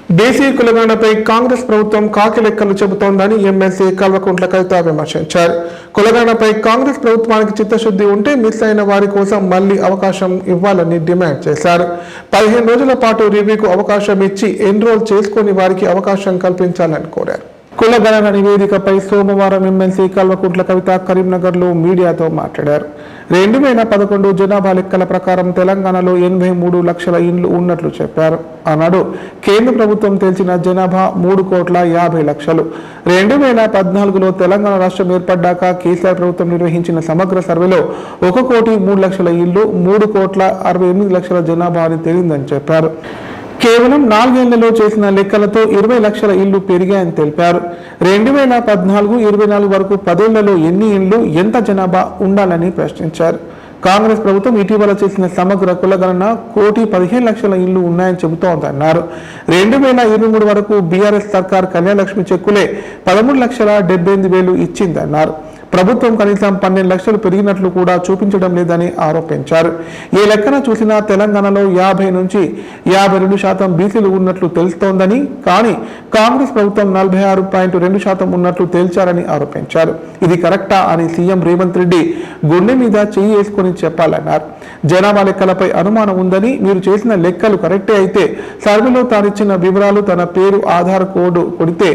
BC కులగణనపై Congress ప్రభుత్వం కాకి లెక్కలు చెబుతోందని ఎమ్మెల్సీ కల్వకుంట్ల కవిత విమర్శించారు. కులగణనపై కాంగ్రెస్ ప్రభుత్వానికి చిత్తశుద్ధి ఉంటే మిస్ అయిన వారి కోసం మళ్లీ అవకాశం ఇవ్వాలని డిమాండ్ చేశారు. 15 రోజుల పాటు రివ్యూకు అవకాశం ఇచ్చి ఎన్రోల్ చేసుకుని వారికి అవకాశం కల్పించాలని కోరారు. కులగణన నివేదికపై సోమవారం ఎమ్మెల్సీ కల్వకుంట్ల కవిత కరీంనగర్లో మీడియాతో మాట్లాడారు. 2011 జనాభా లెక్కల ప్రకారం తెలంగాణలో 83 లక్షల ఇండ్లు ఉన్నట్లు చెప్పారు. ఆనాడు కేంద్ర ప్రభుత్వం తెలిసిన జనాభా 3,50,00,000. 2014లో తెలంగాణ రాష్ట్రం ఏర్పడ్డాక కేసీఆర్ ప్రభుత్వం నిర్వహించిన సమగ్ర సర్వేలో 1,03,00,000 ఇళ్లు 3,68,00,000 జనాభా అని తేలిందని చెప్పారు. కేవలం 4 ఏళ్లలో చేసిన లెక్కలతో 20 లక్షల ఇళ్లు పెరిగాయని తెలిపారు. 2014-24 వరకు 10 ఏళ్లలో ఎన్ని ఇళ్లు, ఎంత జనాభా ఉండాలని ప్రశ్నించారు. కాంగ్రెస్ ప్రభుత్వం ఇటీవల చేసిన సమగ్ర కులగణన 1,15,00,000 ఇళ్లు ఉన్నాయని చెబుతోందన్నారు. 2023 వరకు బీఆర్ఎస్ సర్కార్ కళ్యాణలక్ష్మి చెక్కులే 13,78,000 ఇచ్చిందన్నారు. ప్రభుత్వం కనీసం 12 లక్షలు పెరిగినట్లు కూడా చూపించడం లేదని ఆరోపించారు. ఏ లెక్కన చూసినా తెలంగాణలో 50 నుంచి 52% బీసీలు ఉన్నట్లు తెలుస్తోందని, కానీ కాంగ్రెస్ ప్రభుత్వం 46.2% ఉన్నట్లు తేల్చారని ఆరోపించారు. ఇది కరెక్టా అని సీఎం రేవంత్ రెడ్డి గుండె మీద చెయ్యి వేసుకొని చెప్పాలన్నారు. జనాభా లెక్కలపై అనుమానం ఉందని, మీరు చేసిన లెక్కలు కరెక్టే అయితే సర్వేలో తానిచ్చిన వివరాలు తన పేరు ఆధార్ కోడ్ కొడితే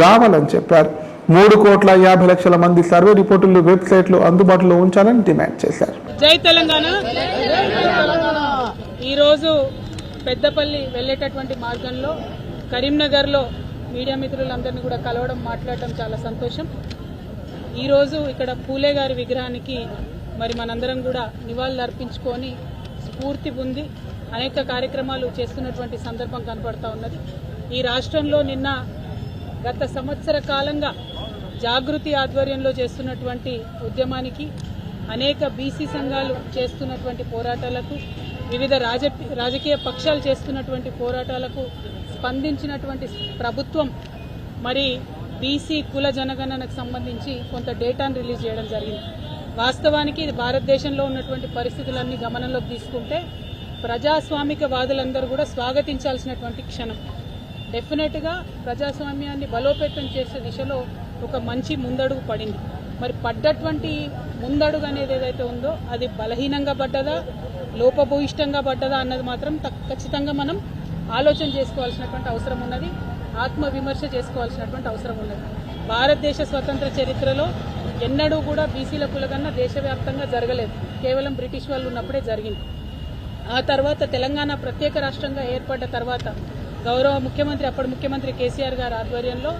రావాలని చెప్పారు. 3,50,00,000 మంది సర్వే రిపోర్టులు వెబ్సైట్లో అందుబాటులో ఉంచాలని డిమాండ్ చేశారు. జై తెలంగాణ. ఈరోజు పెద్దపల్లి వెళ్ళేటటువంటి మార్గంలో కరీంనగర్లో మీడియా మిత్రులందరినీ కూడా కలవడం, మాట్లాడటం చాలా సంతోషం. ఈరోజు ఇక్కడ పూలే గారి విగ్రహానికి మరి మనందరం కూడా నివాళులు అర్పించుకొని స్ఫూర్తి పొంది అనేక కార్యక్రమాలు చేస్తున్నటువంటి సందర్భం కనపడతా ఉన్నది. ఈ రాష్ట్రంలో నిన్న గత సంవత్సర కాలంగా జాగృతి ఆధ్వర్యంలో చేస్తున్నటువంటి ఉద్యమానికి, అనేక బీసీ సంఘాలు చేస్తున్నటువంటి పోరాటాలకు, వివిధ రాజకీయ పక్షాలు చేస్తున్నటువంటి పోరాటాలకు స్పందించినటువంటి ప్రభుత్వం మరి బీసీ కుల జనగణనకు సంబంధించి కొంత డేటాను రిలీజ్ చేయడం జరిగింది. వాస్తవానికి ఇది భారతదేశంలో ఉన్నటువంటి పరిస్థితులన్నీ గమనంలోకి తీసుకుంటే ప్రజాస్వామిక వాదులందరూ కూడా స్వాగతించాల్సినటువంటి క్షణం. డెఫినెట్గా ప్రజాస్వామ్యాన్ని బలోపేతం చేసే దిశలో ఒక మంచి ముందడుగు పడింది. మరి పడ్డటువంటి ముందడుగు అనేది ఏదైతే ఉందో అది బలహీనంగా పడ్డదా, లోపభూయిష్టంగా పడ్డదా అన్నది మాత్రం ఖచ్చితంగా మనం ఆలోచన చేసుకోవాల్సినటువంటి అవసరం ఉన్నది, ఆత్మవిమర్శ చేసుకోవాల్సినటువంటి అవసరం ఉన్నది. భారతదేశ స్వతంత్ర చరిత్రలో ఎన్నడూ కూడా బీసీల కులగణన దేశవ్యాప్తంగా జరగలేదు. కేవలం బ్రిటిష్ వాళ్ళు ఉన్నప్పుడే జరిగింది. ఆ తర్వాత తెలంగాణ ప్రత్యేక రాష్ట్రంగా ఏర్పడ్డ తర్వాత గౌరవ ముఖ్యమంత్రి, అప్పటి ముఖ్యమంత్రి కేసీఆర్ గారి ఆధ్వర్యంలో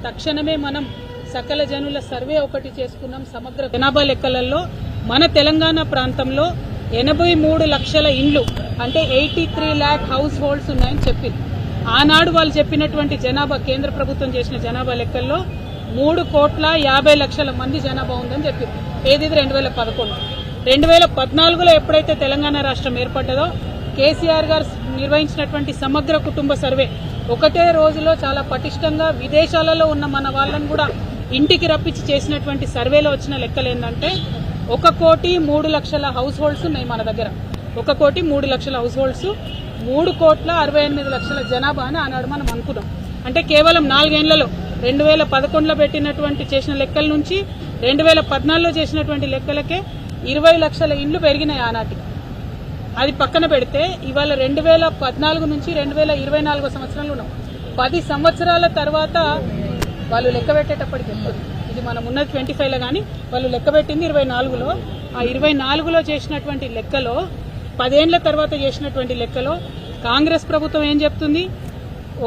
తక్షణమే మనం సకల జనుల సర్వే ఒకటి చేసుకున్నాం. సమగ్ర జనాభా లెక్కలలో మన తెలంగాణ ప్రాంతంలో 83 లక్షల ఇండ్లు అంటే 83 lakh హౌస్ హోల్డ్స్ ఉన్నాయని చెప్పింది. ఆనాడు వాళ్ళు చెప్పినటువంటి జనాభా, కేంద్ర ప్రభుత్వం చేసిన జనాభా లెక్కల్లో 3,50,00,000 మంది జనాభా ఉందని చెప్పింది. ఏది 2011. 2014లో ఎప్పుడైతే తెలంగాణ రాష్ట్రం ఏర్పడ్డదో కేసీఆర్ గారు నిర్వహించినటువంటి సమగ్ర కుటుంబ సర్వే ఒకటే రోజులో చాలా పటిష్టంగా విదేశాలలో ఉన్న మన వాళ్ళని కూడా ఇంటికి రప్పించి చేసినటువంటి సర్వేలో వచ్చిన లెక్కలు ఏంటంటే 1,03,00,000 హౌస్ హోల్డ్స్ ఉన్నాయి మన దగ్గర. 1,03,00,000 హౌస్ హోల్డ్స్, 3,68,00,000 జనాభా అని ఆనాడు మనం అనుకున్నాం. అంటే కేవలం 4 ఏళ్లలో 2011లో పెట్టినటువంటి చేసిన లెక్కల నుంచి 2014లో చేసినటువంటి లెక్కలకే 20 లక్షల ఇండ్లు పెరిగినాయి ఆనాటికి. అది పక్కన పెడితే ఇవాళ 2014 నుంచి 2024 సంవత్సరంలో ఉన్నాం. 10 సంవత్సరాల తర్వాత వాళ్ళు లెక్క పెట్టేటప్పటికి ఇది మనం ఉన్నది 25లో, కానీ వాళ్ళు లెక్క పెట్టింది 24లో. ఆ 24లో చేసినటువంటి లెక్కలో 10 ఏళ్ల తర్వాత చేసినటువంటి లెక్కలో కాంగ్రెస్ ప్రభుత్వం ఏం చెప్తుంది?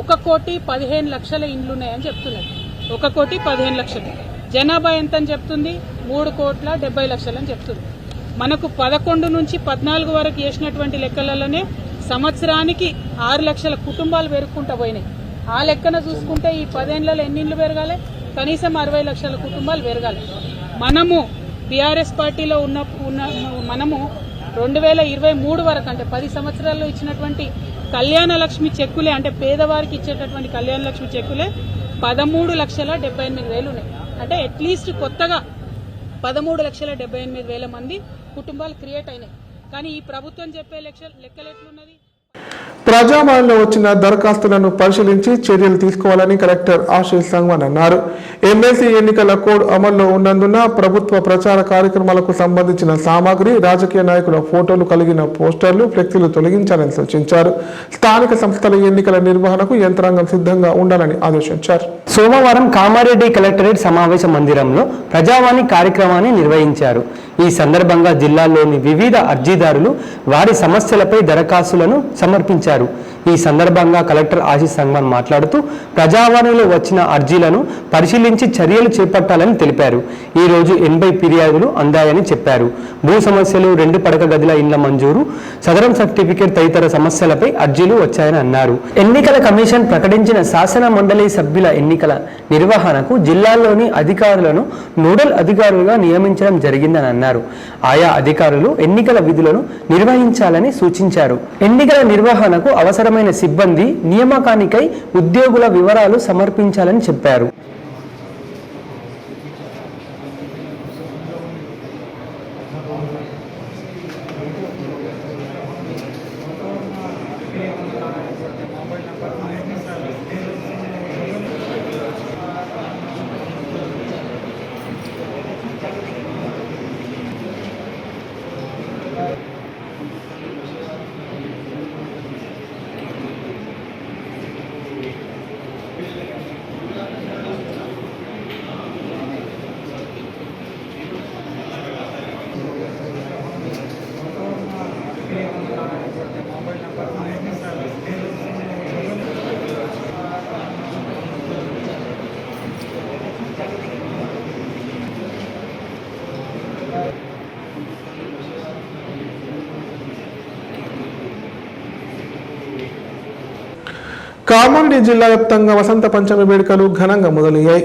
1,15,00,000 ఇండ్లు ఉన్నాయని చెప్తున్నది. 1,15,00,000. జనాభా ఎంత అని చెప్తుంది? 3,70,00,000 అని చెప్తుంది. మనకు 11 నుంచి 14 వరకు చేసినటువంటి లెక్కలలోనే సంవత్సరానికి 6 లక్షల కుటుంబాలు పెరుగుకుంటూ పోయినాయి. ఆ లెక్కన చూసుకుంటే ఈ 10 ఏళ్లలో ఎన్ని ఇండ్లు పెరగాలి? కనీసం 60 లక్షల కుటుంబాలు పెరగాలి. మనము బీఆర్ఎస్ పార్టీలో మనము 2023 వరకు అంటే 10 సంవత్సరాల్లో ఇచ్చినటువంటి కళ్యాణ లక్ష్మి చెక్కులే, అంటే పేదవారికి ఇచ్చేటటువంటి కళ్యాణ లక్ష్మి చెక్కులే 13,78,000 ఉన్నాయి. అంటే అట్లీస్ట్ కొత్తగా 13,78,000 మంది కుటుంబాలు క్రియేట్ అయినాయి. కానీ ఈ ప్రభుత్వం చెప్పే లెక్కలు ఎట్లున్నది? ప్రజావాణిలో వచ్చిన దరఖాస్తులను పరిశీలించి చర్యలు తీసుకోవాలని కలెక్టర్ ఆశీష్ సంగ్వాన్ అన్నారు. ఎమ్మెల్సీ ఎన్నికల కోడ్ అమల్లో ఉన్నందున ప్రభుత్వ ప్రచార కార్యక్రమాలకు సంబంధించిన సామాగ్రి, రాజకీయ నాయకుల ఫోటోలు కలిగిన పోస్టర్లు, ఫ్లెక్సీలు తొలగించాలని సూచించారు. స్థానిక సంస్థల ఎన్నికల నిర్వహణకు యంత్రాంగం సిద్ధంగా ఉండాలని ఆదేశించారు. సోమవారం కామారెడ్డి కలెక్టరేట్ సమావేశ మందిరంలో ప్రజావాణి కార్యక్రమాన్ని నిర్వహించారు. ఈ సందర్భంగా జిల్లాలోని వివిధ అర్జీదారులు వారి సమస్యలపై దరఖాస్తులను సమర్పించారు. ఈ సందర్భంగా కలెక్టర్ ఆశీష్ సంగ్వాన్ మాట్లాడుతూ ప్రజావాణిలో వచ్చిన అర్జీలను పరిశీలించి చర్యలు చేపట్టాలని తెలిపారు. ఈ రోజు 80 ఫిర్యాదులు అందాయని చెప్పారు. భూ సమస్యలు, 2 పడక గదుల ఇండ్ల మంజూరు, సదరం సర్టిఫికేట్ తదితర సమస్యలపై అర్జీలు వచ్చాయని అన్నారు. ఎన్నికల కమిషన్ ప్రకటించిన శాసన మండలి సభ్యుల ఎన్నికల నిర్వహణకు జిల్లాలోని అధికారులను నోడల్ అధికారులుగా నియమించడం జరిగిందని అన్నారు. ఆయా అధికారులు ఎన్నికల విధులను నిర్వహించాలని సూచించారు. ఎన్నికల నిర్వహణకు అవసరమైన సిబ్బంది నియామకానికై ఉద్యోగుల వివరాలు సమర్పించాలని చెప్పారు. కామారెడ్డి జిల్లా వ్యాప్తంగా వసంత పంచమి వేడుకలు ఘనంగా మొదలయ్యాయి.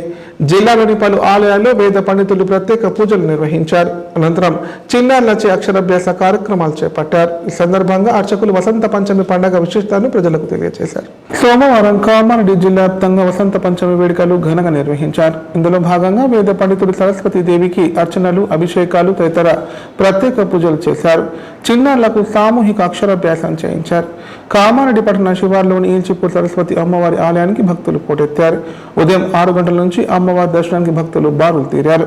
జిల్లాలోని పలు ఆలయాల్లో వేద పండితులు ప్రత్యేక పూజలు నిర్వహించారు. అనంతరం చిన్నారులచే అక్షరాభ్యాస కార్యక్రమాలు చేపట్టారు. ఈ సందర్భంగా అర్చకులు వసంత పంచమి పండుగ విశిష్టాలను ప్రజలకు తెలియజేశారు. సోమవారం కామారెడ్డి జిల్లా వ్యాప్తంగా వసంత పంచమి వేడుకలు ఘనంగా నిర్వహించారు. ఇందులో భాగంగా వేద పండితులు సరస్వతి దేవికి అర్చనలు, అభిషేకాలు తదితర ప్రత్యేక పూజలు చేశారు. చిన్నారులకు సామూహిక అక్షరాభ్యాసం చేయించారు. కామారెడ్డి పట్టణ శివార్లోని ఈల్చిపూర్ సరస్వతి అమ్మవారి ఆలయానికి భక్తులు పోటెత్తారు. ఉదయం 6 గంటల నుంచి అమ్మవారి దర్శనానికి భక్తులు బారులు తీరారు.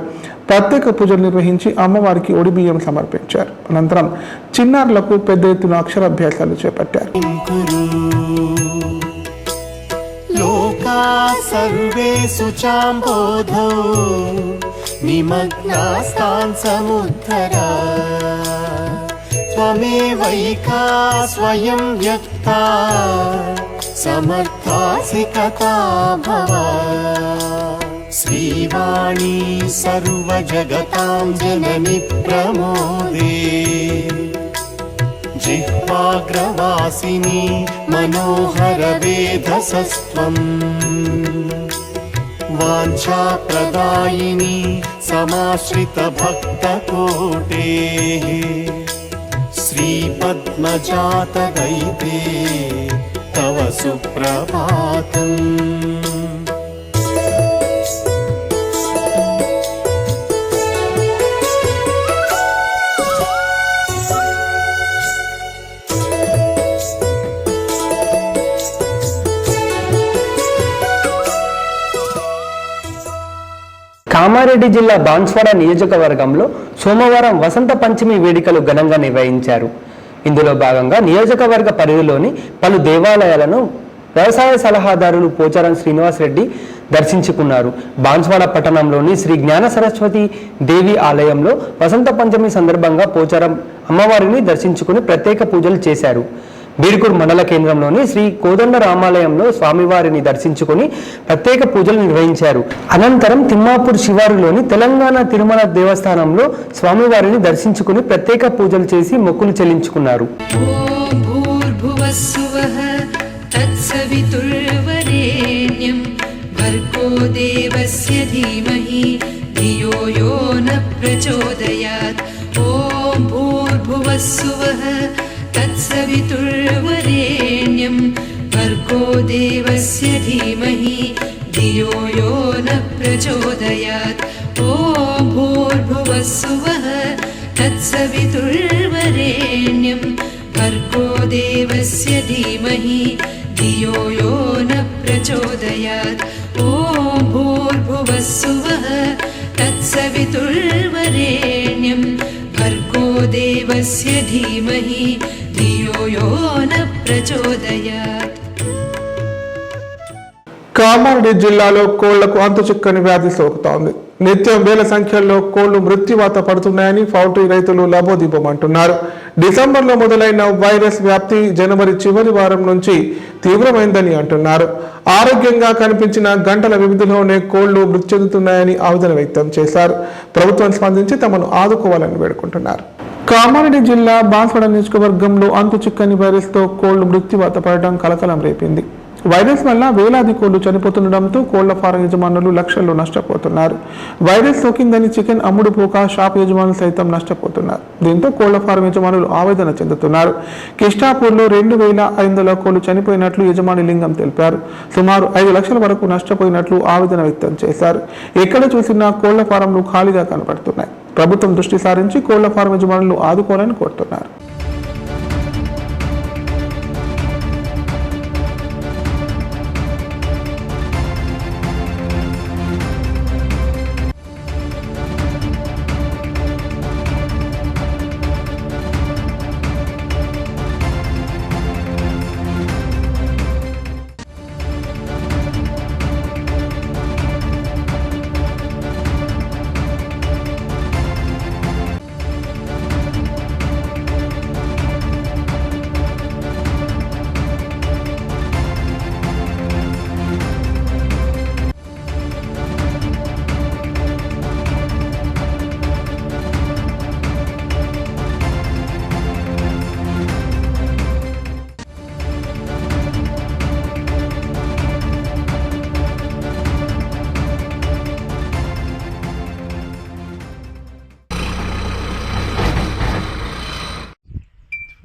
ప్రత్యేక పూజలు నిర్వహించి అమ్మవారికి ఒడిబియ్యం సమర్పించారు. అనంతరం చిన్నారులకు పెద్ద ఎత్తున అక్షరాభ్యాసాలు చేపట్టారు. త్వమేవైకా స్వయం వ్యక్తా సమర్థాసి కథా భవ శ్రీవాణీ సర్వజగతాం జనని ప్రమోదే జిహ్వాగ్రవాసిని మనోహర వేదసస్త్వం వాంఛాప్రదాయిని సమాశ్రిత భక్తకోటేః శ్రీపద్మజాతదైతే తవ సుప్రభాతం. కామారెడ్డి జిల్లా బాన్స్వాడ నియోజకవర్గంలో సోమవారం వసంత పంచమి వేడుకలు ఘనంగా నిర్వహించారు. ఇందులో భాగంగా నియోజకవర్గ పరిధిలోని పలు దేవాలయాలను వ్యవసాయ సలహాదారులు పోచారం శ్రీనివాస్ రెడ్డి దర్శించుకున్నారు. బాన్స్వాడ పట్టణంలోని శ్రీ జ్ఞాన సరస్వతి దేవి ఆలయంలో వసంత పంచమి సందర్భంగా పోచారం అమ్మవారిని దర్శించుకుని ప్రత్యేక పూజలు చేశారు. బీర్కూర్ మండల కేంద్రంలోని శ్రీ కోదండ రామాలయంలో స్వామివారిని దర్శించుకుని ప్రత్యేక పూజలు నిర్వహించారు. అనంతరం తిమ్మాపూర్ శివారులోని తెలంగాణ తిరుమల దేవస్థానంలో స్వామివారిని దర్శించుకుని ప్రత్యేక పూజలు చేసి మొక్కులు చెల్లించుకున్నారు. तत्सवितुर्वरेण्यं भर्गो देवस्य धीमहि धियो यो न प्रचोदयात् ॐ भूर्भुवस्सुवः तत्सवितुर्वरेण्यं भर्गो देवस्य धीमहि धियो यो न प्रचोदयात् ॐ भूर्भुवः सुवः तत्सवितुर्वरेण्यं भर्गो देवस्य धीमहि धियो यो न प्रचोदयात्। కామారెడ్డి జిల్లాలో కోళ్లకు అంతుచిక్కని వ్యాధి సోకుతోంది. నిత్యం వేల సంఖ్యలో కోళ్లు మృత్యువాత పడుతున్నాయని పౌల్ట్రీ రైతులు లబోదిబోమంటున్నారు. డిసెంబర్లో మొదలైన వైరస్ వ్యాప్తి జనవరి చివరి వారం నుంచి తీవ్రమైందని అంటున్నారు. ఆరోగ్యంగా కనిపించిన గంటల వ్యవధిలోనే కోళ్లు మృతి చెందుతున్నాయని ఆవేదన వ్యక్తం చేశారు. ప్రభుత్వం స్పందించి తమను ఆదుకోవాలని వేడుకుంటున్నారు. కామారెడ్డి జిల్లా బాన్స్వాడ నియోజకవర్గంలో అంతుచిక్కని వైరస్తో కోళ్లు మృత్యువాత పడడం కలకలం రేపింది. వైరస్ వల్ల వేలాది కోళ్లు చనిపోతుండటంతో కోళ్ల ఫారం యజమానులు లక్షల్లో నష్టపోతున్నారు. వైరస్ సోకిందని చికెన్ అమ్ముడు పోక షాప్ యజమానులు సైతం నష్టపోతున్నారు. దీంతో కోళ్ల ఫారం యజమానులు ఆవేదన చెందుతున్నారు. కిష్టాపూర్లో 2500 కోళ్లు చనిపోయినట్లు యజమాని లింగం తెలిపారు. సుమారు 5 లక్షల వరకు నష్టపోయినట్లు ఆవేదన వ్యక్తం చేశారు. ఎక్కడ చూసినా కోళ్ల ఫారంలు ఖాళీగా కనబడుతున్నాయి. ప్రభుత్వం దృష్టి సారించి కోళ్ల ఫారం యజమానులు ఆదుకోవాలని కోరుతున్నారు.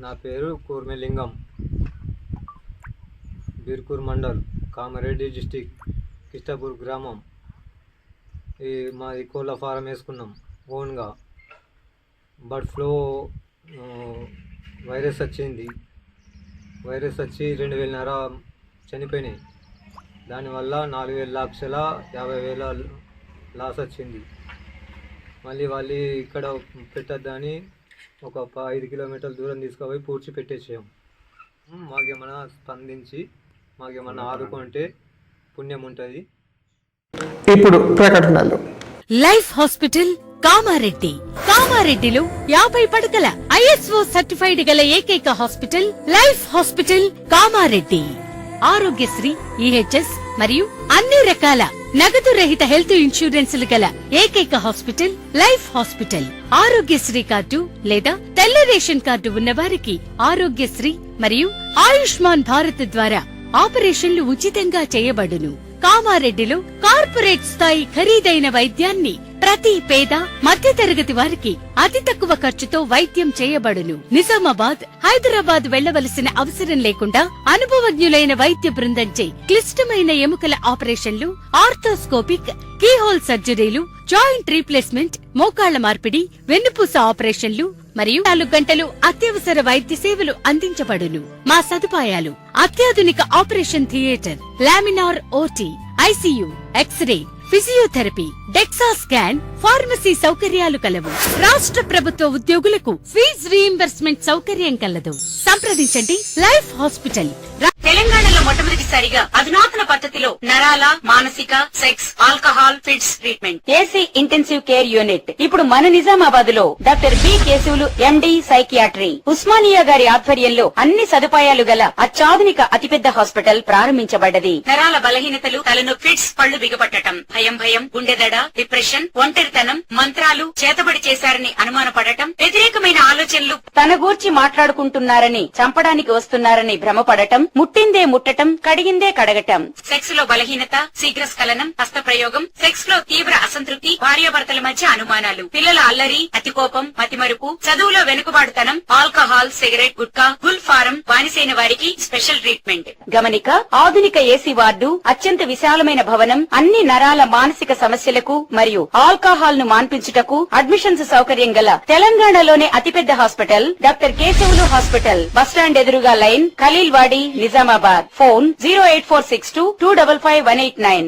నా పేరు కూర్మెలింగం, బీర్కూర్ మండల్, కామారెడ్డి డిస్టిక్, కిష్టాపూర్ గ్రామం. మాది కోళ్ళ ఫారం వేసుకున్నాం ఓన్గా. బర్డ్ ఫ్లూ వైరస్ వచ్చింది. వైరస్ వచ్చి 2,500 చనిపోయినాయి. దానివల్ల 4,50,000 లాస్ వచ్చింది. మళ్ళీ వాళ్ళు ఇక్కడ పెట్టద్దని ఒక 5 కిలోమీటర్ల దూరం తీసుకుపోయి పూడ్చి పెట్టేసాం. మాకేమన్నా స్పందించి మాకేమన్నా ఆదుకుంటే పుణ్యం ఉంటుంది. ఇప్పుడు ప్రకటనలు. Life hospital Kamareddy. కామారెడ్డిలో 50 పడకల ISO సర్టిఫైడ్ గల ఏకైక hospital life hospital Kamareddy. Aarogyasri, EHS మరియు అన్ని రకాల నగదు రహిత హెల్త్ ఇన్సూరెన్సులు గల ఏకైక hospital life hospital. Aarogyasri card లేదా తెల్ల రేషన్ కార్డు ఉన్నవారికి ఆరోగ్యశ్రీ మరియు ఆయుష్మాన్ భారత్ ద్వారా ఆపరేషన్లు ఉచితంగా చేయబడును. కామారెడ్డిలో కార్పొరేట్ స్థాయి ఖరీదైన వైద్యాన్ని ప్రతి పేద మధ్యతరగతి వారికి అతి తక్కువ ఖర్చుతో వైద్యం చేయబడును. నిజామాబాద్, హైదరాబాద్ వెళ్లవలసిన అవసరం లేకుండా అనుభవజ్ఞులైన వైద్య బృందంచే క్లిష్టమైన ఎముకల ఆపరేషన్లు, ఆర్థోస్కోపిక్, కీహోల్ సర్జరీలు, జాయింట్ రీప్లేస్మెంట్, మోకాళ్ల మార్పిడి, వెన్నుపూస ఆపరేషన్లు మరియు 4 గంటలు అత్యవసర వైద్య సేవలు అందించబడును. మా సదుపాయాలు: అత్యాధునిక operation theatre, laminar OT, ICU, X-ray, physiotherapy, DEXA scan, pharmacy సౌకర్యాలు కలవు. రాష్ట్ర ప్రభుత్వ ఉద్యోగులకు ఫీజు రీయింబర్స్మెంట్ సౌకర్యం కలదు. సంప్రదించండి లైఫ్ హాస్పిటల్. తెలంగాణలో మొట్టమొదటిసారిగా అధునాతన పద్ధతిలో నరాల, మానసిక, sex, alcohol, fits treatment, AC intensive care unit ఇప్పుడు మన నిజామాబాద్ లో doctor B Keshavulu MD psychiatry, Osmania గారి ఆధ్వర్యంలో అన్ని సదుపాయాలు గల అత్యాధునిక అతిపెద్ద హాస్పిటల్ ప్రారంభించబడ్డది. నరాల బలహీనతలు, తలనొప్పి, ఫిట్స్, పళ్లు బిగపట్టడం, భయం, గుండెదడ, డిప్రెషన్, ఒంటరితనం, మంత్రాలు చేతబడి చేశారని అనుమానపడటం, వ్యతిరేకమైన ఆలోచనలు, తన గూర్చి మాట్లాడుకుంటున్నారని, చంపడానికి వస్తున్నారని భ్రమపడటం, ముట్టిందే ముట్టటం, కడిగి కడిగిందే కడగటం, సెక్స్ లో బలహీనత, శీఘ్రస్ఖలనం, హస్తప్రయోగం, సెక్స్ లో తీవ్ర అసంతృప్తి, భార్యాభర్తల మధ్య అనుమానాలు, పిల్లల అల్లరి, అతికోపం, మతిమరుపు, చదువులో వెనుకబాటుతనం, alcohol, cigarette, gutka, Gul form బానిసైన వారికి స్పెషల్ ట్రీట్మెంట్. గమనిక: ఆధునిక ఏసీ వార్డు, అత్యంత విశాలమైన భవనం, అన్ని నరాల మానసిక సమస్యలకు మరియు ఆల్కహాల్ ను మాన్పించుటకు అడ్మిషన్స్ సౌకర్యం గల తెలంగాణలోనే అతిపెద్ద hospital doctor Keshavulu hospital, bus stand ఎదురుగా లైన్, ఖలీల్వాడి, నిజామాబాద్. ఫోన్ 08462255189.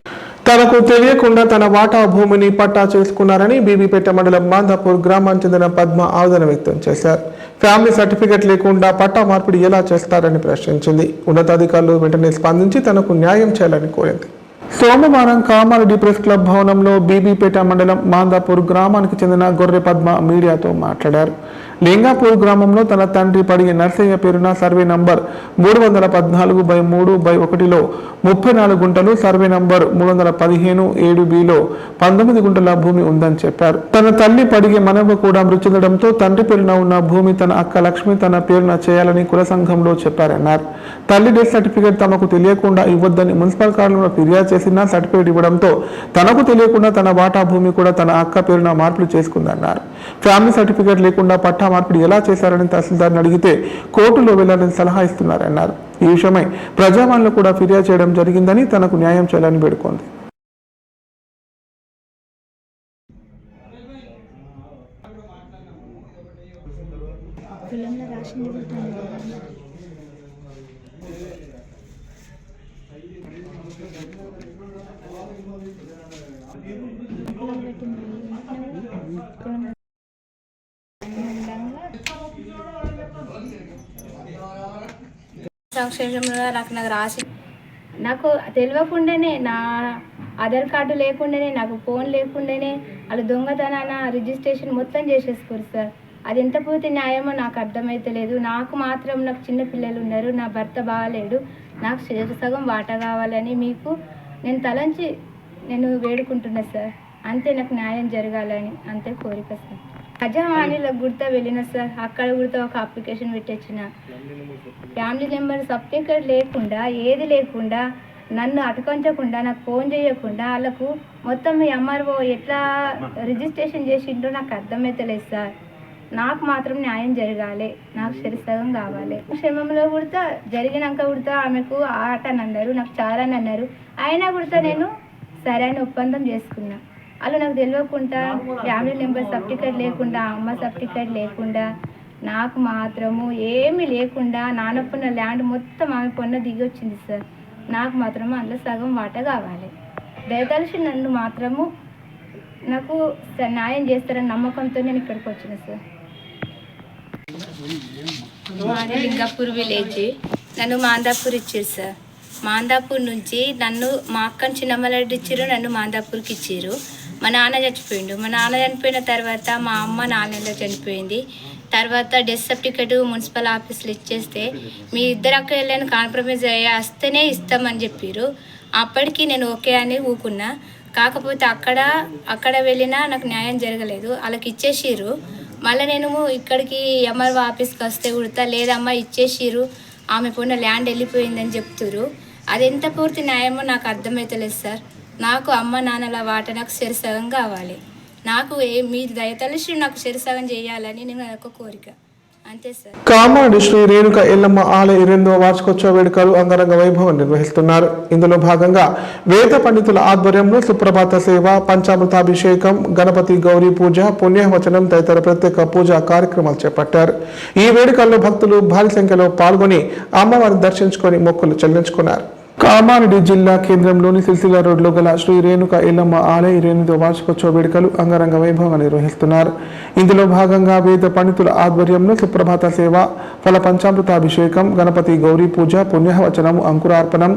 తనకు తెలియకుండా తన వాటా భూమిని పట్టా చేసుకున్నారని బీబీపేట మండలం మాందాపూర్ గ్రామానికి చెందిన పద్మ ఆవేదన వ్యక్తం చేశారు. ఫ్యామిలీ సర్టిఫికెట్ లేకుండా పట్టా మార్పిడి ఎలా చేస్తారని ప్రశ్నించింది. ఉన్నతాధికారులు వెంటనే స్పందించి తనకు న్యాయం చేయాలని కోరింది. సోమవారం కామారెడ్డి ప్రెస్ క్లబ్ భవనంలో బీబీపేట మండలం మాందాపూర్ గ్రామానికి చెందిన గొర్రె పద్మ మీడియాతో మాట్లాడారు. లింగాపూర్ గ్రామంలో తన తండ్రి పడిగే నర్సయ్య పేరున సర్వే నంబర్ 314/3/1లో 34 గుంటలు, సర్వే నంబర్ 315/7Bలో 19 గుంటల భూమి ఉందని చెప్పారు. తన తల్లి పడిగే మనవ కూడా మృతి చెందడంతో తండ్రి పేరున ఉన్న భూమి తన అక్క లక్ష్మి తన పేరున చేయాలని కుల సంఘంలో చెప్పారన్నారు. తల్లి డెత్ సర్టిఫికేట్ తమకు తెలియకుండా ఇవ్వొద్దని మున్సిపల్ కార్యాలయంలో ఫిర్యాదు చేసినా సర్టిఫికేట్ ఇవ్వడంతో తనకు తెలియకుండా తన వాటా భూమి కూడా తన అక్క పేరున మార్పులు చేసుకుందన్నారు. ఫ్యామిలీ సర్టిఫికేట్ లేకుండా పట్టా మార్పిడి ఎలా చేశారని తహసీల్దార్ని అడిగితే కోర్టులో వెళ్లాలని సలహా ఇస్తున్నారన్నారు. ఈ విషయమై ప్రజావాణిలో కూడా ఫిర్యాదు చేయడం జరిగిందని తనకు న్యాయం చేయాలని వేడుకుంది. సంక్షేమంలో నాకు రాసి నాకు తెలియకుండానే నా ఆధార్ కార్డు లేకుండానే నాకు ఫోన్ లేకుండానే వాళ్ళు దొంగతనాన రిజిస్ట్రేషన్ మొత్తం చేసేసుకోరు సార్. అది ఎంత పూర్తి న్యాయమో నాకు అర్థమైతలేదు. నాకు మాత్రం నాకు చిన్న పిల్లలు ఉన్నారు, నా భర్త బాగాలేడు, నాకు సగం వాటా కావాలని మీకు నేను తలంచి నేను వేడుకుంటున్నా సార్. అంతే నాకు న్యాయం జరగాలని అంతే కోరిక సార్. ప్రజావాణిలో గుర్తా వెళ్ళిన సార్, అక్కడ గుర్తా ఒక అప్లికేషన్ పెట్టొచ్చిన. ఫ్యామిలీ నెంబర్ సర్టిఫికేట్ లేకుండా ఏది లేకుండా నన్ను అటుకొంచకుండా నాకు ఫోన్ చేయకుండా వాళ్ళకు మొత్తం మీ ఎంఆర్ఓ ఎట్లా రిజిస్ట్రేషన్ చేసిండ్రో నాకు అర్థమైతలేదు సార్. నాకు మాత్రం న్యాయం జరగాలి, నాకు సరిసగం కావాలి. క్షేమంలో కూడా జరిగినాక కూడా ఆమెకు ఆట అని అన్నారు, నాకు చాలా అని అన్నారు. అయినా కూడా నేను సరైన ఒప్పందం చేసుకున్నా. వాళ్ళు నాకు తెలియకుండా ఫ్యామిలీ నెంబర్ సర్టిఫికేట్ లేకుండా అమ్మ సర్టిఫికేట్ లేకుండా నాకు మాత్రము ఏమీ లేకుండా నానప్పున్న ల్యాండ్ మొత్తం ఆమె పొన్న దిగి వచ్చింది సార్. నాకు మాత్రము అందులో సగం వాటా కావాలి. దయతలిసి నన్ను మాత్రము నాకు న్యాయం చేస్తారని నమ్మకంతో నేను ఇక్కడికి వచ్చిన సార్. మాది లింగాపూర్ విలేజ్. నన్ను మాందాపూర్ ఇచ్చారు సార్. మాందాపూర్ నుంచి నన్ను మా అక్కని చిన్నమ్మలడ్డి ఇచ్చారు, నన్ను మాందాపూర్కి ఇచ్చారు. మా నాన్న చచ్చిపోయిండు. మా నాన్న చనిపోయిన తర్వాత మా అమ్మ 4 నెలలు చనిపోయింది. తర్వాత డెత్ సర్టిఫికేట్ మున్సిపల్ ఆఫీస్లో ఇచ్చేస్తే మీ ఇద్దరు అక్కలను కాంప్రమైజ్ వస్తేనే ఇస్తామని చెప్పారు. అప్పటికి నేను ఓకే అని ఊకున్నా. కాకపోతే అక్కడ వెళ్ళినా నాకు న్యాయం జరగలేదు. వాళ్ళకి ఇచ్చేసిర్రు. మళ్ళీ నేను ఇక్కడికి ఎంఆర్ఓ ఆఫీస్కి వస్తే కుడతా లేదమ్మా ఇచ్చేసిర్రు, ఆమె పోయిన ల్యాండ్ వెళ్ళిపోయిందని చెప్తున్నారు. అది ఎంత పూర్తి న్యాయమో నాకు అర్థమవుతలేదు సార్. నాకు అమ్మ నాన్నల వాట నాకు సరిసగం కావాలి. నాకు మీరు దయతలిసి నాకు సరిసగం చేయాలని నేను ఒక కోరిక అంతే సార్. కామారెడ్డి శ్రీ రేణుక ఎల్లమ్మ ఆలయ 2వ వార్షికోత్సవ వేడుకలు అంగరంగ వైభవం నిర్వహిస్తున్నారు. ఇందులో భాగంగా వేద పండితుల ఆధ్వర్యంలో సుప్రభాత సేవ, పంచామృతాభిషేకం, గణపతి గౌరీ పూజ, పుణ్యవచనం తదితర ప్రత్యేక పూజా కార్యక్రమాలు చేపట్టారు. ఈ వేడుకల్లో భక్తులు భారీ సంఖ్యలో పాల్గొని అమ్మవారిని దర్శించుకొని మొక్కులు చెల్లించుకున్నారు. కామారెడ్డి జిల్లా కేంద్రంలోని సిరిసిల్ల రోడ్లో గల శ్రీ రేణుక ఎల్లమ్మ ఆలయ 8వ వార్షికోత్సవ వేడుకలు అంగరంగ వైభవంగా నిర్వహిస్తున్నారు. ఇందులో భాగంగా వేద పండితుల ఆధ్వర్యంలో సుప్రభాత సేవ, ఫల పంచామృతాభిషేకం, గణపతి గౌరీ పూజ, పుణ్యవచనం, అంకురార్పణం,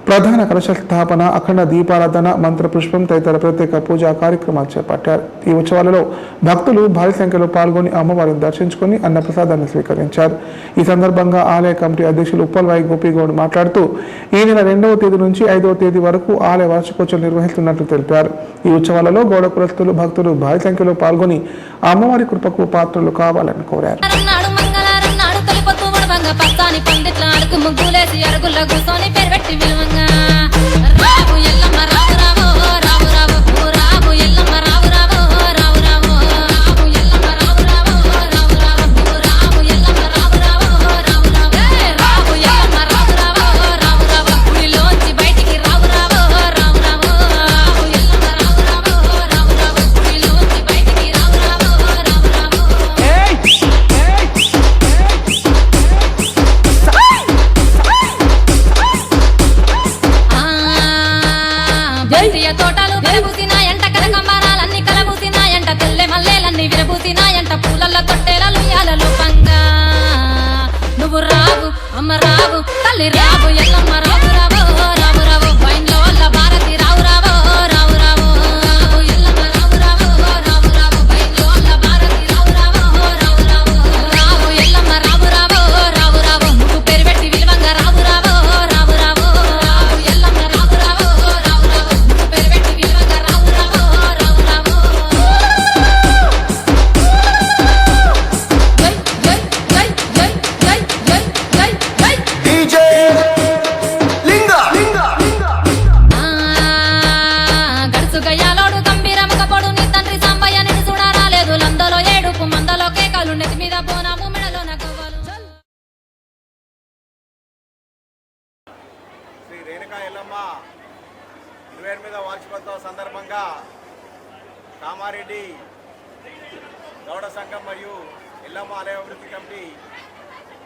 ప్రధాన కలశ స్థాపన, అఖండ దీపారాధన, మంత్రపుష్పం తదితర ప్రత్యేక పూజా కార్యక్రమాలు చేపట్టారు. ఈ ఉత్సవాలలో భక్తులు భారీ సంఖ్యలో పాల్గొని అమ్మవారిని దర్శించుకుని అన్నప్రసాదాన్ని స్వీకరించారు. ఈ సందర్భంగా ఆలయ కమిటీ అధ్యక్షులు ఉప్పల్వాయి గోపిగౌడ్ మాట్లాడుతూ ఈ నెల 2వ తేదీ నుంచి 5వ తేదీ వరకు ఆలయ వార్షికోత్సవం నిర్వహిస్తున్నట్లు తెలిపారు. ఈ ఉత్సవాలలో గౌడ కులస్తులు భక్తులు భారీ సంఖ్యలో పాల్గొని అమ్మవారి కృపకు పాత్రలు కావాలని కోరారు. పచ్చాని పందిట్ల అడుగు ముగ్గులేసి అరుగుల్లో కూర్చొని పెట్టి విలువంగా రావు ఎల్లమ్మ రావు రావు రావు రావు రావు ఎల్లమ్మ రావు రావు రావు రావు రావు ఎల్లమ్మ రావు రావు రావు రావు రావు ఎల్లమ్మ రావు రావు రావు రావు రావు ఎల్లమ్మ రావు రావు రావు రావు గుడిలోంచి బయటికి రావు రావు రావు రావు రావు ఎల్లమ్మ రావు రావు రావు రావు గుడిలోంచి బయటికి రావు రావు రావు రావు బంతియ తోటలు విరబూసినాయంట కనకంబరాలన్నీ కలబూసినాయంట తెల్లె మల్లెలన్నీ విరబూసినాయంట పూలల్ల తొట్టెలలు యాలలు పంగా నువ్వు రావు అమ్మ రావు తల్లి రావు ఎల్లమ్మ రావు రావు రావు రావు బైన్లో వల్ల భారతి రావు రావు రావు రావు రావు ఎల్లమ్మ రావు రావు రావు రావు బైన్లో వల్ల భారతి రావు రావు రావు రావు రావు ఎల్లమ్మ రావు రావు రావు రావు నువ్వు పేరు పెట్టి విలువంగా రావు రావు రావు రావు రావు ఎల్లమ్మ రావు రావు రావు రావు నువ్వు పేరు పెట్టి విలువంగా రావు రావు రావు రావు జై జై జై జై జై జై జై గడుసు గయ్యాలోడు గంభీరముగా పొడు నీ తండ్రి సాంబయ్య నిన్ను చూడ రాలేదు లందలో ఏడుపు మందలో కేకలు నెత్తి మీద బోనాము మెడలో నగవ్వలు శ్రీ రేణుకా ఎల్లమ్మ 28వ వార్షికోత్సవ సందర్భంగా కామారెడ్డి గౌడ సంఘం మరియు ఎల్లమ్మ ఆలయ అభివృద్ధి కమిటీ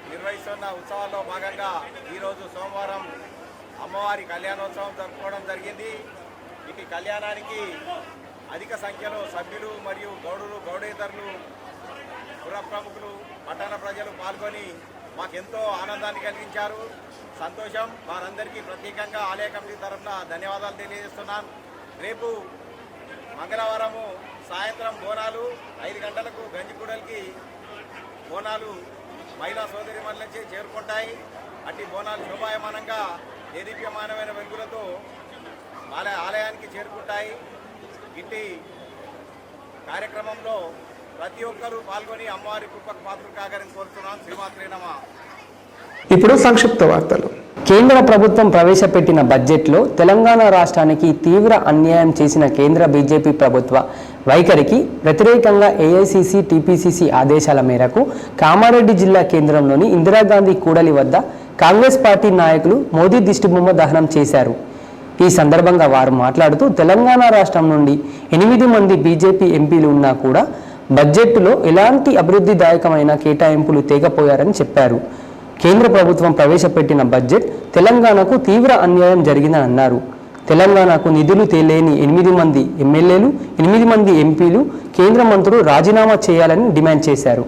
నిర్వహిస్తున్న ఉత్సవాల్లో భాగంగా ఈరోజు సోమవారం అమ్మవారి కళ్యాణోత్సవం జరుపుకోవడం జరిగింది. ఇటు కళ్యాణానికి అధిక సంఖ్యలో సభ్యులు మరియు గౌడులు గౌడేతరులు పుర ప్రముఖులు పట్టణ ప్రజలు పాల్గొని మాకెంతో ఆనందాన్ని కలిగించారు. సంతోషం. వారందరికీ ప్రత్యేకంగా ఆలయ కమిటీ తరఫున ధన్యవాదాలు తెలియజేస్తున్నాను. రేపు మంగళవారము సాయంత్రం బోనాలు 5 గంటలకు గంజిగూడలికి బోనాలు మహిళా సోదరిమణుల నుంచి చేరుకుంటాయి. అట్టి బోనాలు శోభాయమానంగా దేదీప్యమానమైన వెలుగులతో ఆలయానికి చేరుకుంటాయి. ఇట్టి కార్యక్రమంలో ప్రతి ఒక్కరూ పాల్గొని అమ్మవారి కృపకు పాత్రలు కాగలని కోరుతున్నాను. శ్రీమాత్రే నమః. ఇప్పుడు సంక్షిప్త వార్తలు. కేంద్ర ప్రభుత్వం ప్రవేశపెట్టిన బడ్జెట్లో తెలంగాణ రాష్ట్రానికి తీవ్ర అన్యాయం చేసిన కేంద్ర బీజేపీ ప్రభుత్వ వైఖరికి వ్యతిరేకంగా ఏఐసీసీ టీపీసీసీ ఆదేశాల మేరకు కామారెడ్డి జిల్లా కేంద్రంలోని ఇందిరాగాంధీ కూడలి వద్ద కాంగ్రెస్ పార్టీ నాయకులు మోదీ దిష్టిబొమ్మ దహనం చేశారు. ఈ సందర్భంగా వారు మాట్లాడుతూ తెలంగాణ రాష్ట్రం నుండి 8 మంది బీజేపీ ఎంపీలు ఉన్నా కూడా బడ్జెట్లో ఎలాంటి అభివృద్ధిదాయకమైన కేటాయింపులు తేకపోయారని చెప్పారు. కేంద్ర ప్రభుత్వం ప్రవేశపెట్టిన బడ్జెట్ తెలంగాణకు తీవ్ర అన్యాయం జరిగిందని అన్నారు. తెలంగాణకు నిధులు తేలేని 8 మంది ఎమ్మెల్యేలు 8 మంది ఎంపీలు కేంద్ర మంత్రులు రాజీనామా చేయాలని డిమాండ్ చేశారు.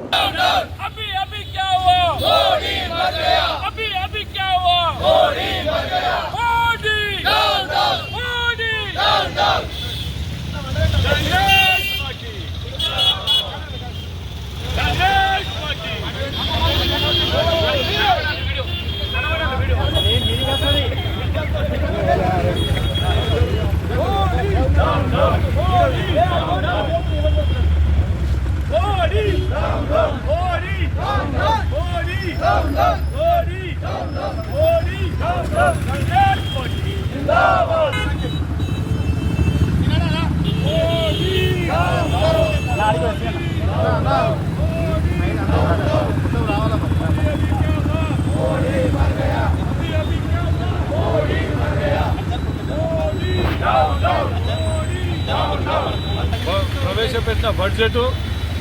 ప్రవేశపెట్టిన బడ్జెట్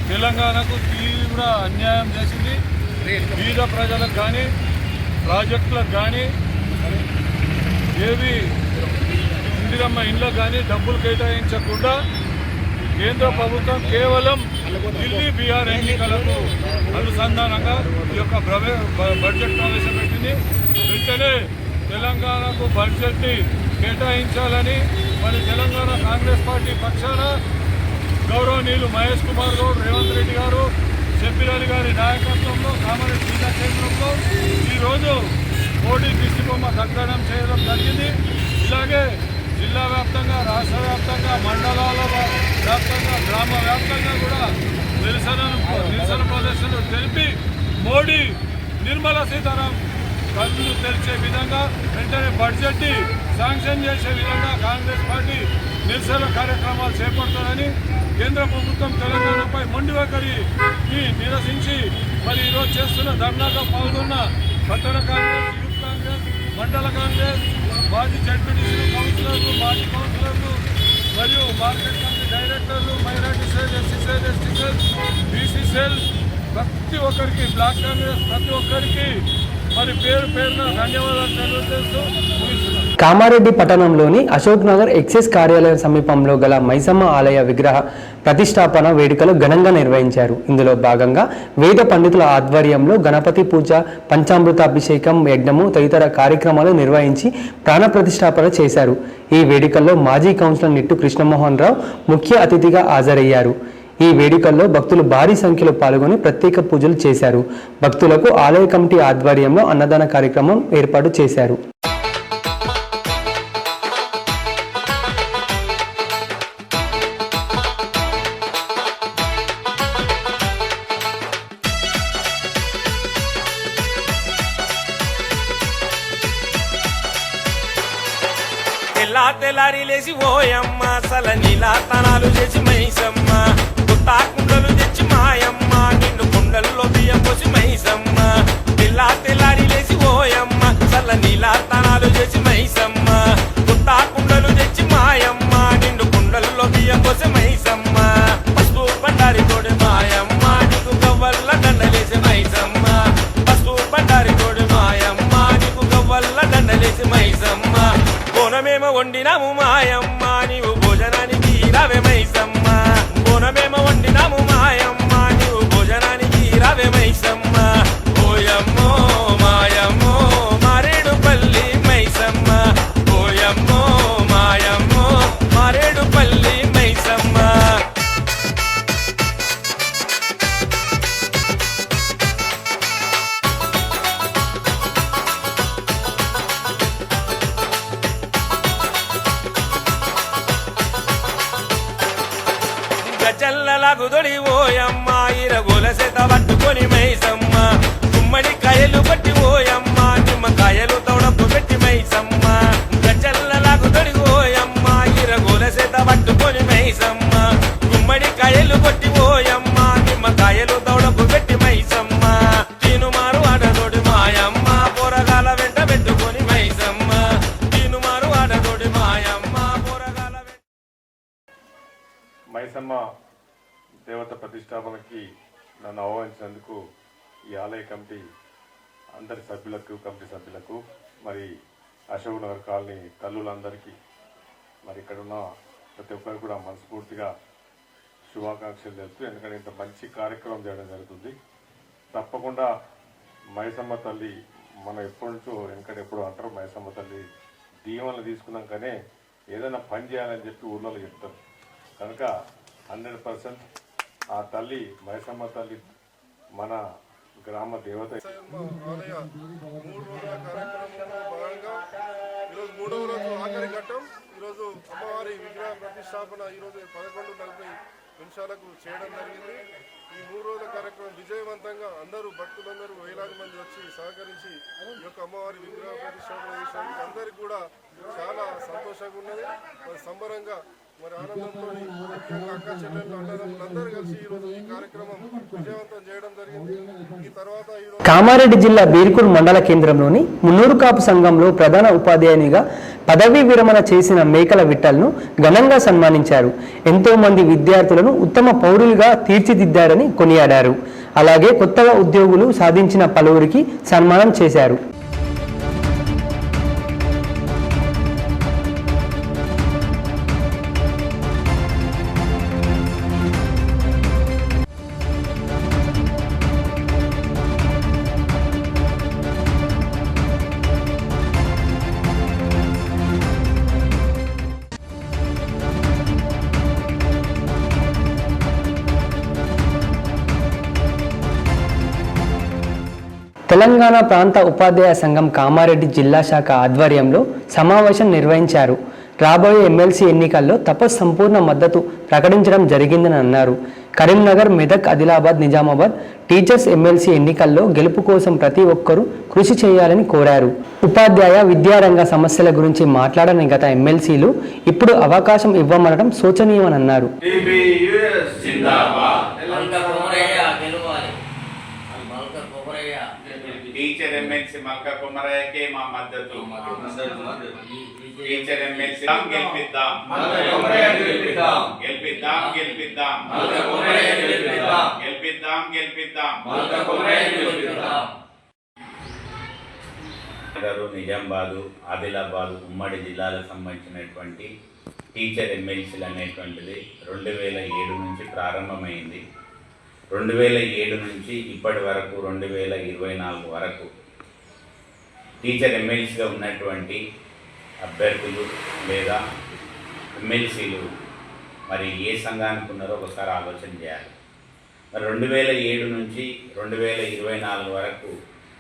తెలంగాణకు తీవ్ర అన్యాయం చేసింది. బీద ప్రజలకు కానీ ప్రాజెక్టులకు కానీ ఏవి ఇందిరమ్మ ఇండ్లకు కానీ డబ్బులు కేటాయించకుండా కేంద్ర ప్రభుత్వం కేవలం ఢిల్లీ బీహార్ ఎన్నికలకు అనుసంధానంగా ఈ యొక్క బడ్జెట్ ప్రవేశపెట్టింది. వెంటనే తెలంగాణకు బడ్జెట్ని కేటాయించాలని మరి తెలంగాణ కాంగ్రెస్ పార్టీ పక్షాన గౌరవనీయులు మహేష్ కుమార్ గౌడ్, రేవంత్ రెడ్డి గారు, షబ్బీర్ గారి నాయకత్వంలో కామారెడ్డి జిల్లా కేంద్రంలో ఈరోజు మోడీ దిష్టిబొమ్మ దగ్ధనం చేయడం జరిగింది. ఇలాగే జిల్లా వ్యాప్తంగా, రాష్ట్ర వ్యాప్తంగా, మండలాల వ్యాప్తంగా, గ్రామ వ్యాప్తంగా కూడా నిరసన ప్రదర్శనలు తెలిపి మోడీ, నిర్మలా సీతారామన్ కళ్ళు తెరిచే విధంగా వెంటనే బడ్జెట్ని శాంక్షన్ చేసే విధంగా కాంగ్రెస్ పార్టీ నిరసన కార్యక్రమాలు చేపడతారని కేంద్ర ప్రభుత్వం తెలంగాణపై మొండి వైఖరిని నిరసించి మరి ఈరోజు చేస్తున్న ధర్నాలో పాల్గొన్న పట్టణ కాంగ్రెస్, యూత్ కాంగ్రెస్, మండల కాంగ్రెస్, మాజీ జడ్పీటీసీలు, కౌన్సిలర్లు, మాజీ కౌన్సిలర్లు మరియు మార్కెట్ కమిటీ డైరెక్టర్లు, minority cell, SC cell, ST cell, BC cell, ప్రతి ఒక్కరికి, బ్లాక్ కాంగ్రెస్ ప్రతి ఒక్కరికి మరి పేరు పేరున ధన్యవాదాలు తెలియజేస్తూ ముగిస్తున్నాను. కామారెడ్డి పట్టణంలోని అశోక్ నగర్ ఎక్సైజ్ కార్యాలయం సమీపంలో గల మైసమ్మ ఆలయ విగ్రహ ప్రతిష్టాపన వేడుకలు ఘనంగా నిర్వహించారు. ఇందులో భాగంగా వేద పండితుల ఆధ్వర్యంలో గణపతి పూజ, పంచామృతాభిషేకం, యజ్ఞము తదితర కార్యక్రమాలు నిర్వహించి ప్రాణ ప్రతిష్టాపన చేశారు. ఈ వేడుకల్లో మాజీ కౌన్సిలర్ నిట్టు కృష్ణమోహన్ రావు ముఖ్య అతిథిగా హాజరయ్యారు. ఈ వేడుకల్లో భక్తులు భారీ సంఖ్యలో పాల్గొని ప్రత్యేక పూజలు చేశారు. భక్తులకు ఆలయ కమిటీ ఆధ్వర్యంలో అన్నదాన కార్యక్రమం ఏర్పాటు చేశారు. తెల్లారి లేచి ఓయమ్మ సల నీలా తనాలు చేసి మైసమ్మ, కొత్త కుండలు తెచ్చి మాయమ్మ, నిన్ను కుండల్లో బియ్యం పోసి మైసమ్మ. తెల్లారి లేచి ఓయమ్మ సల నీలా తనాలు చేసి మైసమ్మ, కొత్త కుండలు తెచ్చి మాయమ్మ, నిన్ను కుండల్లో బియ్యం పోసి మైసమ్మ. పసుపు బండారి తోడు మాయమ్మ, నీకు గవ్వల్ల దండలేసి మైసమ్మ. పసుపు బండారి తోడు మాయమ్మ, నీకు గవ్వల్ల దండలేసి మైసమ్మ. బోనమేమో వండినాము మాయమ్మ, నీవు భోజనానికి రావే మైసమ్మ. బోనమేమో వండినాము మాయమ్మ, నీవు భోజనానికి రావే మైసమ్మ. ఓయమ్మో మాయమ్మో మారేడుపల్లి మైసమ్మ, ఓయమ్మో మాయమ్మో మారేడుపల్లి మైసమ్మ. గజల్లలాగుదొడి ఓయమ్మ, ఇరగోల సేత పట్టుకొని మైసమ్మ. గుమ్మడి కాయలు పట్టి ఓయమ్మ, నిమ్మకాయలు తౌడపు పెట్టి మైసమ్మ. గజల్లలాగుదొడి ఓయమ్మ, ఇరగోల సేత పట్టుకొని మైసమ్మ. గుమ్మడి కాయలు పట్టి ఓయమ్మ, నిమ్మకాయలు తౌడపు పెట్టి మైసమ్మ. తీనుమారు ఆడదోడి మాయమ్మ, పోరగాల వెంట పెట్టుకొని మైసమ్మ. తీనుమారు ఆడదోడి మాయమ్మ, పోరగాల మైసమ్మ దేవత ప్రతిష్టాపనకి నన్ను ఆహ్వానించినందుకు ఈ ఆలయ కమిటీ అందరి సభ్యులకు, కమిటీ సభ్యులకు, మరి అశోక్ నగర్ కాలనీ తల్లులందరికీ, మరి ఇక్కడున్న ప్రతి ఒక్కరు కూడా మనస్ఫూర్తిగా శుభాకాంక్షలు తెలుపుతూ, ఎందుకంటే ఇంత మంచి కార్యక్రమం చేయడం జరుగుతుంది. తప్పకుండా మైసమ్మ తల్లి మనం ఎప్పటి నుంచో ఎప్పుడు అంటారు, మైసమ్మ తల్లి దీవెనలు తీసుకున్నాకనే ఏదైనా పని చేయాలని చెప్పి ఊళ్ళో చెప్తారు. కనుక 100% ఆ తల్లి మైసమ్మ తల్లి మన గ్రామ దేవత. ఆలయ 3 రోజుల కార్యక్రమంలో భాగంగా ఈరోజు 3వ రోజు ఆఖరి ఘట్టం. ఈరోజు అమ్మవారి విగ్రహ ప్రతిష్టాపన ఈరోజు 11:40 చేయడం జరిగింది. ఈ 3 రోజుల కార్యక్రమం విజయవంతంగా అందరూ భక్తులందరూ వేలాది మంది వచ్చి సహకరించి ఈ యొక్క అమ్మవారి విగ్రహ ప్రతిష్టాపన చేసినందుకు అందరికీ కూడా చాలా సంతోషంగా ఉన్నది. మరి సంబరంగా మరి ఆనందంతో అక్క చెల్లెళ్ళు అన్నదమ్ములందరూ కలిసి ఈరోజు ఈ కార్యక్రమం విజయవంతం చేయడం జరిగింది. ఈ తర్వాత కామారెడ్డి జిల్లా బీర్కూర్ మండల కేంద్రంలోని మున్నూరు కాపు సంఘంలో ప్రధాన ఉపాధ్యాయునిగా పదవీ విరమణ చేసిన మేకల విఠల్ను ఘనంగా సన్మానించారు. ఎంతో మంది విద్యార్థులను ఉత్తమ పౌరులుగా తీర్చిదిద్దారని కొనియాడారు. అలాగే కొత్తగా ఉద్యోగులు సాధించిన పలువురికి సన్మానం చేశారు. తెలంగాణ ప్రాంత ఉపాధ్యాయ సంఘం కామారెడ్డి జిల్లా శాఖ ఆధ్వర్యంలో సమావేశం నిర్వహించారు. రాబోయే ఎమ్మెల్సీ ఎన్నికల్లో సంపూర్ణ మద్దతు ప్రకటించడం జరిగిందని అన్నారు. కరీంనగర్, మెదక్, ఆదిలాబాద్, నిజామాబాద్ టీచర్స్ ఎమ్మెల్సీ ఎన్నికల్లో గెలుపు కోసం ప్రతి ఒక్కరూ కృషి చేయాలని కోరారు. ఉపాధ్యాయ విద్యారంగ సమస్యల గురించి మాట్లాడని గత ఎమ్మెల్సీలు ఇప్పుడు అవకాశం ఇవ్వమనడం శోచనీయమని అన్నారు. టీచర్ ఎమ్మెల్సీ మల్కా కుమరయ్యకే మా మద్దతు. టీచర్ ఎమ్మెల్సీ గెలిపిద్దాం, గెలిపిద్దాం, గెలిపిద్దాం, గెలిపిద్దాం, గెలిపిద్దాం. నిజామాబాదు, ఆదిలాబాదు ఉమ్మడి జిల్లాలకు సంబంధించినటువంటి టీచర్ ఎమ్మెల్సీలు అనేటువంటిది 2007 నుంచి ప్రారంభమైంది. 2007 నుంచి ఇప్పటి వరకు 2024 వరకు టీచర్ ఎమ్మెల్సీగా ఉన్నటువంటి అభ్యర్థులు లేదా ఎమ్మెల్సీలు మరి ఏ సంఘానికి ఉన్నారో ఒకసారి ఆలోచన చేయాలి. మరి 2007 నుంచి 2024 వరకు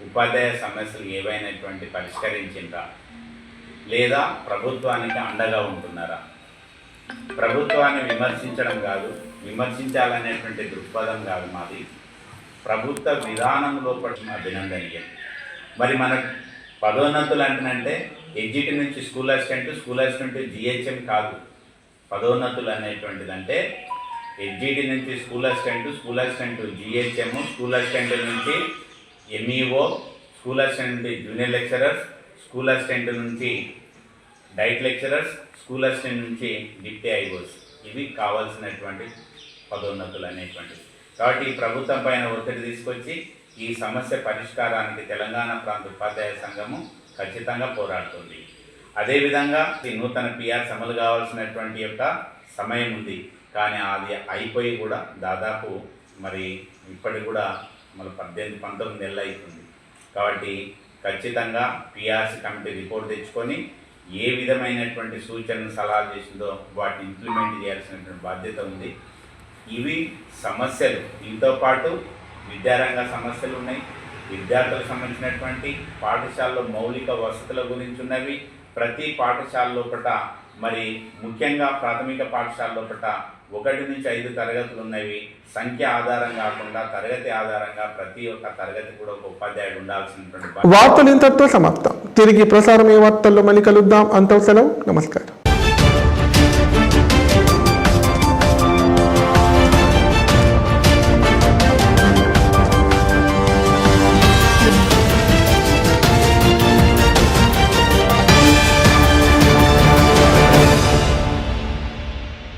ఉపాధ్యాయ సమస్యలు ఏవైనటువంటి పరిష్కరించిందా లేదా ప్రభుత్వానికి అండగా ఉంటున్నారా? ప్రభుత్వాన్ని విమర్శించడం కాదు, విమర్శించాలనేటువంటి దృక్పథం కాదు మాది. ప్రభుత్వ విధానం లోపల అభినందనీయం. మరి మన పదోన్నతులు అంటేనంటే ఎగ్జిట్ నుంచి స్కూల్ అసిస్టెంట్ జిహెచ్ఎం కాదు. పదోన్నతులు అనేటువంటిదంటే ఎగ్జిట్ నుంచి school assistant GHM, school assistant నుంచి ఎంఈఓ, స్కూల్ అసిస్టెంట్ నుండి జూనియర్ లెక్చరర్స్, స్కూల్ అసిస్టెంట్ నుంచి డైట్ లెక్చరర్స్, స్కూల్ అసిస్టెంట్ నుంచి డిప్టీ ఐఓస్. ఇవి కావాల్సినటువంటి పదోన్నతులు అనేటువంటివి. కాబట్టి ఈ ప్రభుత్వం పైన ఒత్తిడి తీసుకొచ్చి ఈ సమస్య పరిష్కారానికి తెలంగాణ ప్రాంత ఉపాధ్యాయ సంఘము ఖచ్చితంగా పోరాడుతుంది. అదేవిధంగా ఈ నూతన పిఆర్స్ అమలు కావాల్సినటువంటి యొక్క సమయం ఉంది, కానీ అది అయిపోయి కూడా దాదాపు మరి ఇప్పటికి కూడా మళ్ళీ 18-19 నెలలు అవుతుంది. కాబట్టి ఖచ్చితంగా పిఆర్సీ కమిటీ రిపోర్ట్ తెచ్చుకొని ఏ విధమైనటువంటి సూచనలు సలహాలు చేసిందో వాటిని ఇంప్లిమెంట్ చేయాల్సినటువంటి బాధ్యత ఉంది. ఇవి సమస్యలు. దీంతో పాటు విద్యారంగ సమస్యలు ఉన్నాయి, విద్యార్థులకు సంబంధించినటువంటి పాఠశాలలో మౌలిక వసతుల గురించి ఉన్నవి. ప్రతి పాఠశాల లోపల మరి ముఖ్యంగా ప్రాథమిక పాఠశాల లోపల 1 నుంచి 5 తరగతులు ఉన్నవి. సంఖ్య ఆధారం కాకుండా తరగతి ఆధారంగా ప్రతి ఒక్క తరగతి కూడా ఒక ఉపాధ్యాయుడు ఉండాల్సినటువంటి వార్తలు ఇంతటితో సమాప్తం. తిరిగి ప్రసారమయ్యే వార్తల్లో మళ్ళీ కలుద్దాం. అంతవరకు సెలవు. నమస్కారం.